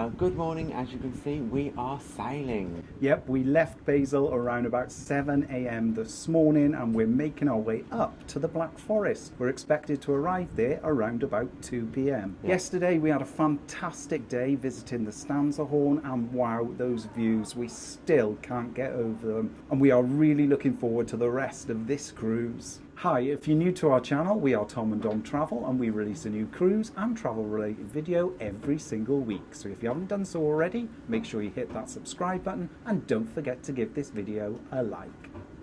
Well, good morning. As you can see, we are sailing. Yep, we left Basel around about 7 a.m. this morning and we're making our way up to the Black Forest. We're expected to arrive there around about 2 p.m. Yeah. Yesterday we had a fantastic day visiting the Stanzerhorn, and wow, those views, we still can't get over them. And we are really looking forward to the rest of this cruise. Hi, if you're new to our channel, we are Tom and Dom Travel, and we release a new cruise and travel related video every single week. So if you haven't done so already, make sure you hit that subscribe button and don't forget to give this video a like.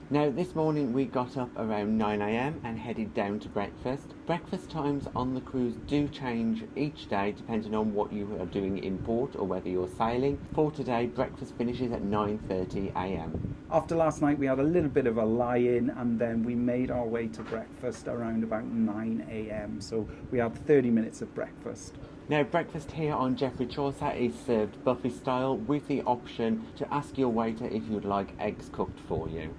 Now, this morning we got up around 9 a.m. and headed down to breakfast. Breakfast times on the cruise do change each day depending on what you are doing in port or whether you're sailing. For today, breakfast finishes at 9:30 a.m. After last night we had a little bit of a lie-in and then we made our way to breakfast around about 9 a.m. So we had 30 minutes of breakfast. Now, breakfast here on Geoffrey Chaucer is served buffet style with the option to ask your waiter if you'd like eggs cooked for you.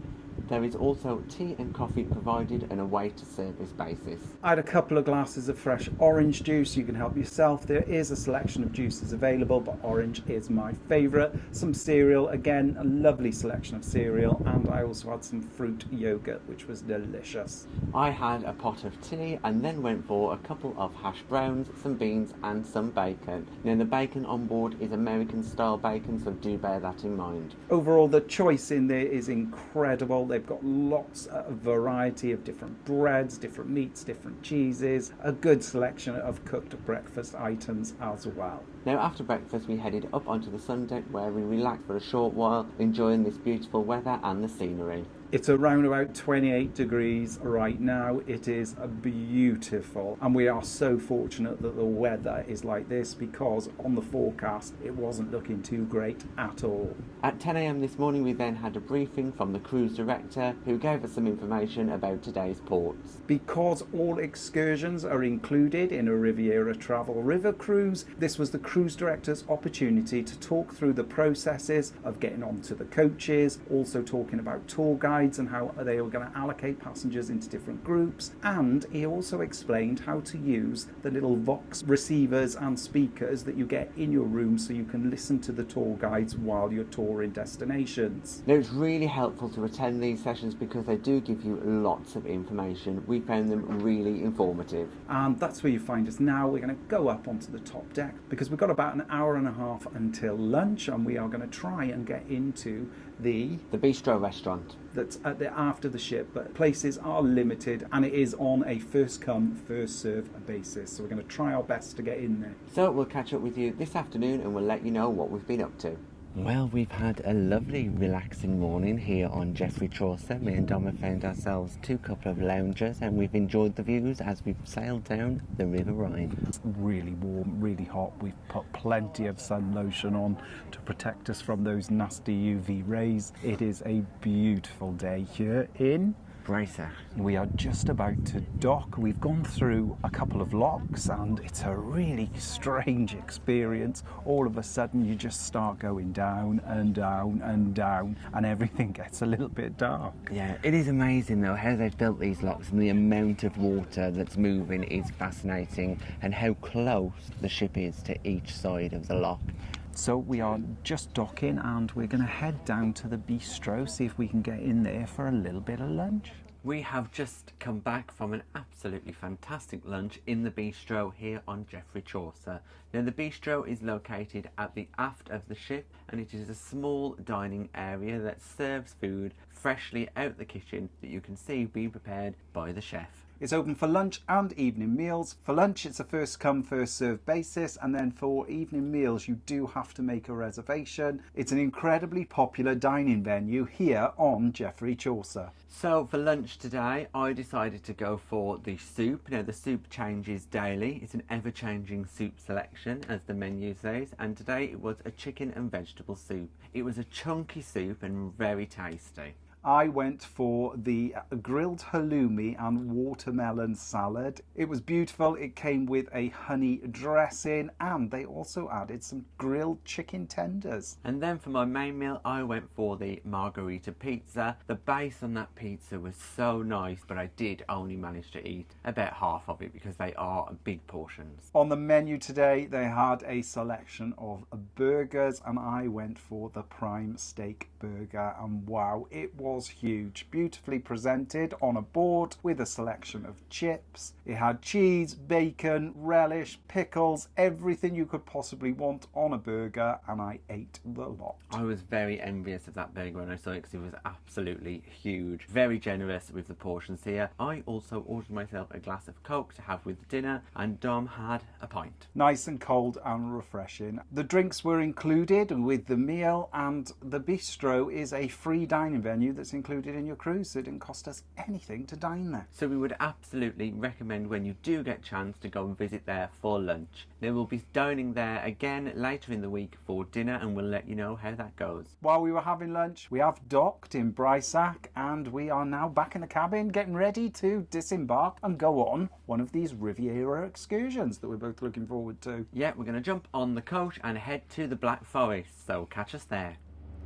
There is also tea and coffee provided on a wait-to-service basis. I had a couple of glasses of fresh orange juice. You can help yourself. There is a selection of juices available, but orange is my favourite. Some cereal, again, a lovely selection of cereal, and I also had some fruit yogurt, which was delicious. I had a pot of tea and then went for a couple of hash browns, some beans and some bacon. Now, the bacon on board is American-style bacon, so do bear that in mind. Overall, the choice in there is incredible. They've got lots of variety of different breads, different meats, different cheeses, a good selection of cooked breakfast items as well. Now, after breakfast we headed up onto the sun deck where we relaxed for a short while, enjoying this beautiful weather and the scenery. It's around about 28 degrees right now. It is beautiful, and we are so fortunate that the weather is like this because on the forecast it wasn't looking too great at all. At 10 a.m. this morning we then had a briefing from the cruise director who gave us some information about today's ports. Because all excursions are included in a Riviera Travel river cruise, this was the cruise director's opportunity to talk through the processes of getting onto the coaches, also talking about tour guides and how they were going to allocate passengers into different groups, and he also explained how to use the little Vox receivers and speakers that you get in your room so you can listen to the tour guides while you're touring destinations. Now, it's really helpful to attend these sessions because they do give you lots of information. We found them really informative. And that's where you find us now. We're going to go up onto the top deck because we've got about an hour and a half until lunch, and we are going to try and get into the Bistro restaurant. That's at the after the ship, but places are limited and it is on a first come first serve basis, so we're going to try our best to get in there. So we'll catch up with you this afternoon and we'll let you know what we've been up to. Well, we've had a lovely relaxing morning here on Geoffrey Chaucer. Me and Dom have found ourselves two couple of loungers and we've enjoyed the views as we've sailed down the River Rhine. It's really warm, really hot. We've put plenty of sun lotion on to protect us from those nasty UV rays. It is a beautiful day here in Breisach. We are just about to dock. We've gone through a couple of locks and it's a really strange experience. All of a sudden you just start going down and down and down and everything gets a little bit dark. Yeah, it is amazing though how they've built these locks, and the amount of water that's moving is fascinating, and how close the ship is to each side of the lock. So we are just docking and we're going to head down to the Bistro, see if we can get in there for a little bit of lunch. We have just come back from an absolutely fantastic lunch in the Bistro here on Geoffrey Chaucer. Now, the Bistro is located at the aft of the ship, and it is a small dining area that serves food freshly out the kitchen that you can see being prepared by the chef. It's open for lunch and evening meals. For lunch, it's a first come, first served basis, and then for evening meals, you do have to make a reservation. It's an incredibly popular dining venue here on Geoffrey Chaucer. So for lunch today, I decided to go for the soup. Now, the soup changes daily. It's an ever-changing soup selection, as the menu says, and today it was a chicken and vegetable soup. It was a chunky soup and very tasty. I went for the grilled halloumi and watermelon salad. It was beautiful. It came with a honey dressing and they also added some grilled chicken tenders. And then for my main meal, I went for the margherita pizza. The base on that pizza was so nice, but I did only manage to eat about half of it because they are big portions. On the menu today, they had a selection of burgers and I went for the prime steak burger, and wow, it was huge. Beautifully presented on a board with a selection of chips. It had cheese, bacon, relish, pickles, everything you could possibly want on a burger, and I ate the lot. I was very envious of that burger when I saw it because it was absolutely huge. Very generous with the portions here. I also ordered myself a glass of Coke to have with dinner, and Dom had a pint. Nice and cold and refreshing. The drinks were included with the meal, and the Bistro is a free dining venue that's included in your cruise, so it didn't cost us anything to dine there. So we would absolutely recommend when you do get a chance to go and visit there for lunch. There will be dining there again later in the week for dinner, and we'll let you know how that goes. While we were having lunch, we have docked in Breisach and we are now back in the cabin getting ready to disembark and go on one of these Riviera excursions that we're both looking forward to. Yeah, we're going to jump on the coach and head to the Black Forest, so catch us there.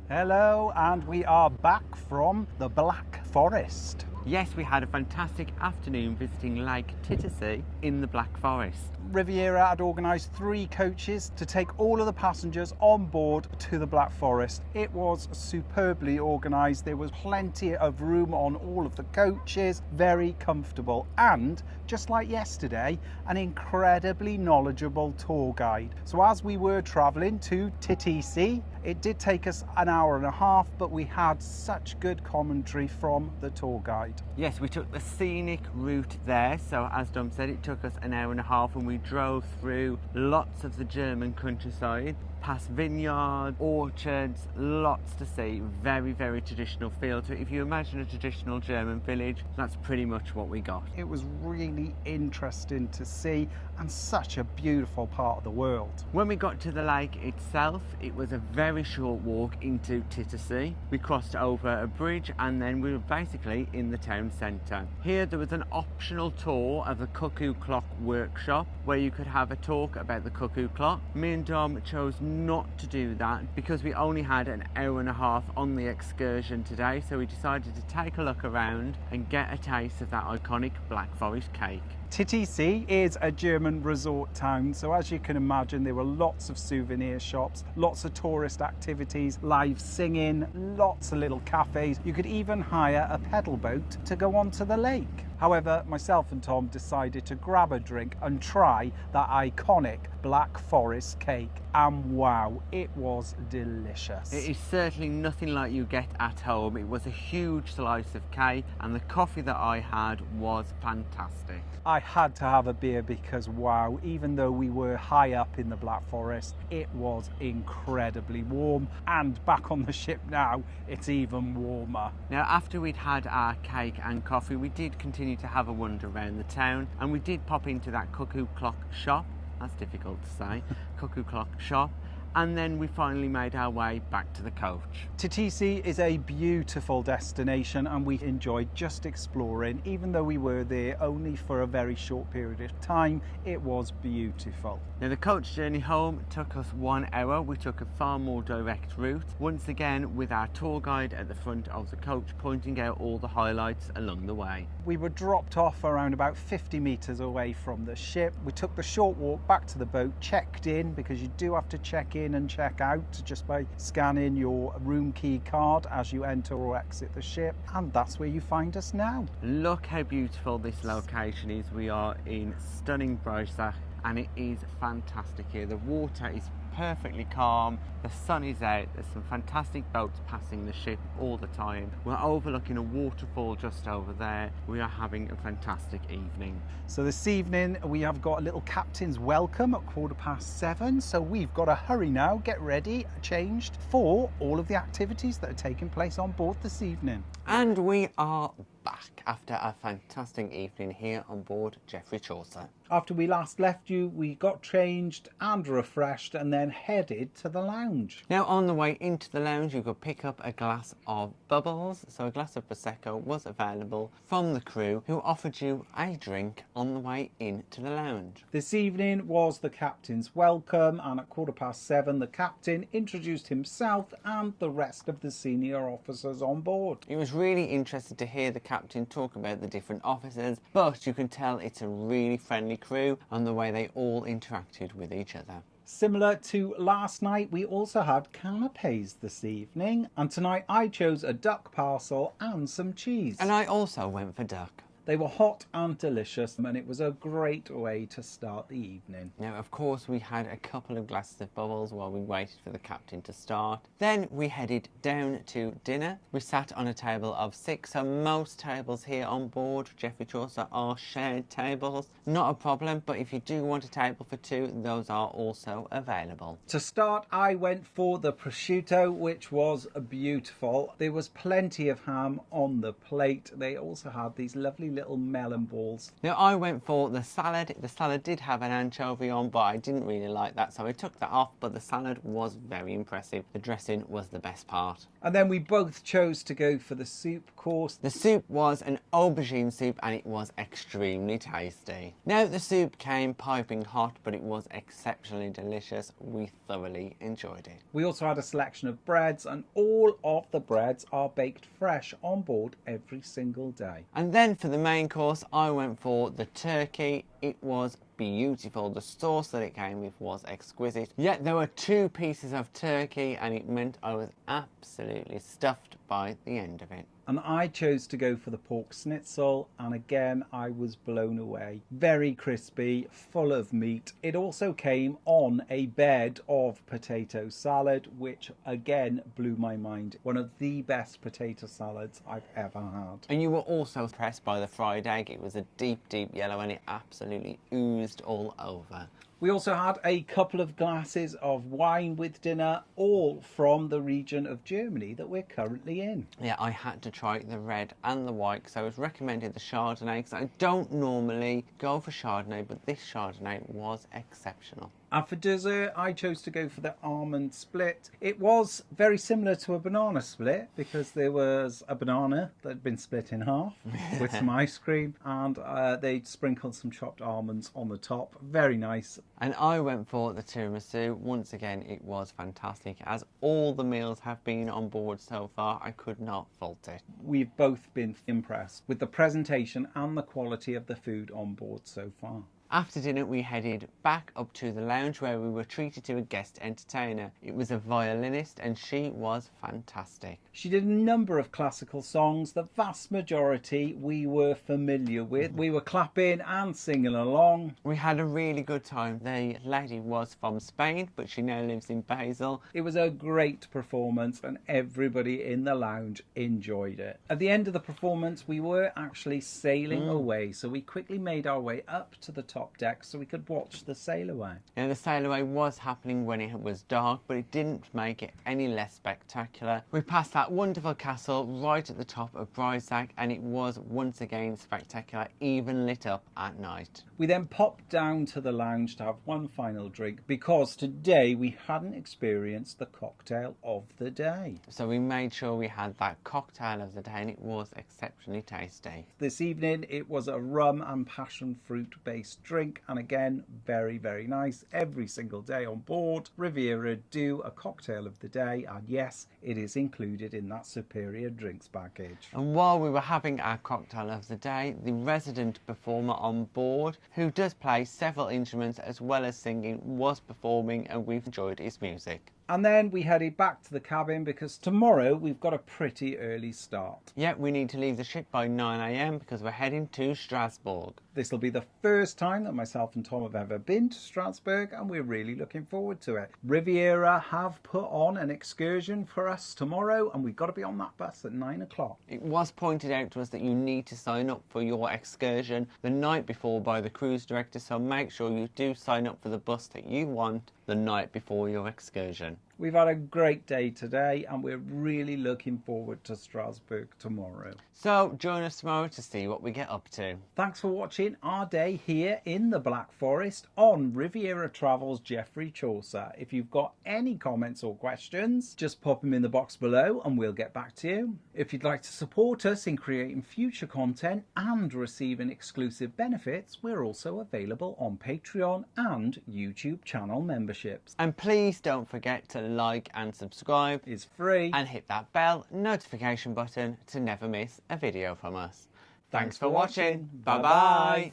Hello, and we are back from the Black Forest. Yes, we had a fantastic afternoon visiting Lake Titisee in the Black Forest. Riviera had organised 3 coaches to take all of the passengers on board to the Black Forest. It was superbly organised. There was plenty of room on all of the coaches, very comfortable, and just like yesterday, an incredibly knowledgeable tour guide. So as we were travelling to Titisee, it did take us an hour and a half, but we had such good commentary from the tour guide. Yes, we took the scenic route there, so as Dom said, it took us an hour and a half, and we drove through lots of the German countryside, past vineyards, orchards, lots to see. Very, very traditional feel to it. If you imagine a traditional German village, that's pretty much what we got. It was really interesting to see, and such a beautiful part of the world. When we got to the lake itself, it was a very short walk into Titisee. We crossed over a bridge and then we were basically in the town centre. Here there was an optional tour of the cuckoo clock workshop where you could have a talk about the cuckoo clock. Me and Dom chose not to do that because we only had an hour and a half on the excursion today, so we decided to take a look around and get a taste of that iconic Black Forest cake. Titisee is a German resort town, so as you can imagine, there were lots of souvenir shops, lots of tourist activities, live singing, lots of little cafes. You could even hire a pedal boat to go onto the lake. However, myself and Tom decided to grab a drink and try that iconic Black Forest cake, and wow, it was delicious. It is certainly nothing like you get at home. It was a huge slice of cake, and the coffee that I had was fantastic. I had to have a beer because wow, even though we were high up in the Black Forest, it was incredibly warm, and back on the ship now, it's even warmer. Now, after we'd had our cake and coffee, we did continue to have a wander around the town, and we did pop into that cuckoo clock shop. That's difficult to say. Cuckoo clock shop. And then we finally made our way back to the coach. Titisee is a beautiful destination and we enjoyed just exploring. Even though we were there only for a very short period of time, it was beautiful. Now the coach journey home took us 1 hour. We took a far more direct route, once again with our tour guide at the front of the coach pointing out all the highlights along the way. We were dropped off around about 50 metres away from the ship. We took the short walk back to the boat, checked in, because you do have to check in and check out just by scanning your room key card as you enter or exit the ship, and that's where you find us now. Look how beautiful this location is. We are in stunning Breisach and it is fantastic here. The water is perfectly calm, the sun is out, there's some fantastic boats passing the ship all the time. We're overlooking a waterfall just over there. We are having a fantastic evening. So this evening we have got a little captain's welcome at 7:15, so we've got to hurry now, get ready, changed for all of the activities that are taking place on board this evening. And we are back after a fantastic evening here on board Geoffrey Chaucer. After we last left you, we got changed and refreshed, and then then headed to the lounge. Now on the way into the lounge you could pick up a glass of bubbles, so a glass of Prosecco was available from the crew who offered you a drink on the way into the lounge. This evening was the captain's welcome, and at 7:15 the captain introduced himself and the rest of the senior officers on board. It was really interesting to hear the captain talk about the different officers, but you can tell it's a really friendly crew and the way they all interacted with each other. Similar to last night, we also had canapes this evening, and tonight I chose a duck parcel and some cheese. And I also went for duck. They were hot and delicious, and it was a great way to start the evening. Now, of course, we had a couple of glasses of bubbles while we waited for the captain to start. Then we headed down to dinner. We sat on a table of 6, so most tables here on board Geoffrey Chaucer are shared tables. Not a problem, but if you do want a table for 2, those are also available. To start, I went for the prosciutto, which was beautiful. There was plenty of ham on the plate. They also had these lovely little melon balls. Now I went for the salad. The salad did have an anchovy on, but I didn't really like that, so I took that off, but the salad was very impressive. The dressing was the best part. And then we both chose to go for the soup course. The soup was an aubergine soup and it was extremely tasty. Now the soup came piping hot, but it was exceptionally delicious. We thoroughly enjoyed it. We also had a selection of breads, and all of the breads are baked fresh on board every single day. And then for the main course, I went for the turkey. It was beautiful. The sauce that it came with was exquisite. Yet there were 2 pieces of turkey and it meant I was absolutely stuffed by the end of it. And I chose to go for the pork schnitzel, and again I was blown away. Very crispy, full of meat. It also came on a bed of potato salad, which again blew my mind. One of the best potato salads I've ever had. And you were also impressed by the fried egg. It was a deep yellow and it absolutely oozed all over. We also had a couple of glasses of wine with dinner, all from the region of Germany that we're currently in. Yeah, I had to try the red and the white because I was recommended the Chardonnay because I don't normally go for Chardonnay, but this Chardonnay was exceptional. And for dessert, I chose to go for the almond split. It was very similar to a banana split because there was a banana that had been split in half with some ice cream, and they sprinkled some chopped almonds on the top. Very nice. And I went for the tiramisu. Once again, it was fantastic. As all the meals have been on board so far, I could not fault it. We've both been impressed with the presentation and the quality of the food on board so far. After dinner, we headed back up to the lounge where we were treated to a guest entertainer. It was a violinist and she was fantastic. She did a number of classical songs. The vast majority we were familiar with. We were clapping and singing along. We had a really good time. The lady was from Spain, but she now lives in Basel. It was a great performance and everybody in the lounge enjoyed it. At the end of the performance, we were actually sailing away, so we quickly made our way up to the top deck so we could watch the sail away. Now the sail away was happening when it was dark, but it didn't make it any less spectacular. We passed that wonderful castle right at the top of Breisach and it was once again spectacular, even lit up at night. We then popped down to the lounge to have one final drink because today we hadn't experienced the cocktail of the day. So we made sure we had that cocktail of the day and it was exceptionally tasty. This evening it was a rum and passion fruit based drink, and again very nice. Every single day on board Riviera do a cocktail of the day, and yes, it is included in that superior drinks package. And while we were having our cocktail of the day, the resident performer on board, who does play several instruments as well as singing, was performing and we've enjoyed his music. And then we headed back to the cabin because tomorrow we've got a pretty early start. Yeah, we need to leave the ship by 9 AM because we're heading to Strasbourg. This will be the first time that myself and Tom have ever been to Strasbourg, and we're really looking forward to it. Riviera have put on an excursion for us tomorrow, and we've got to be on that bus at 9 o'clock. It was pointed out to us that you need to sign up for your excursion the night before by the cruise director, so make sure you do sign up for the bus that you want the night before your excursion. We've had a great day today and we're really looking forward to Strasbourg tomorrow. So join us tomorrow to see what we get up to. Thanks for watching our day here in the Black Forest on Riviera Travel's Geoffrey Chaucer. If you've got any comments or questions, just pop them in the box below and we'll get back to you. If you'd like to support us in creating future content and receiving exclusive benefits, we're also available on Patreon and YouTube channel memberships. And please don't forget to like and subscribe. It's free. And hit that bell notification button to never miss a video from us. Thanks for watching. Bye bye.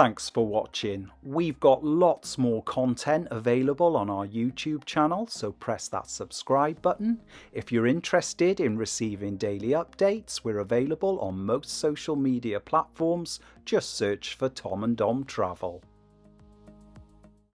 Thanks for watching. We've got lots more content available on our YouTube channel, so press that subscribe button. If you're interested in receiving daily updates, we're available on most social media platforms. Just search for Tom and Dom Travel.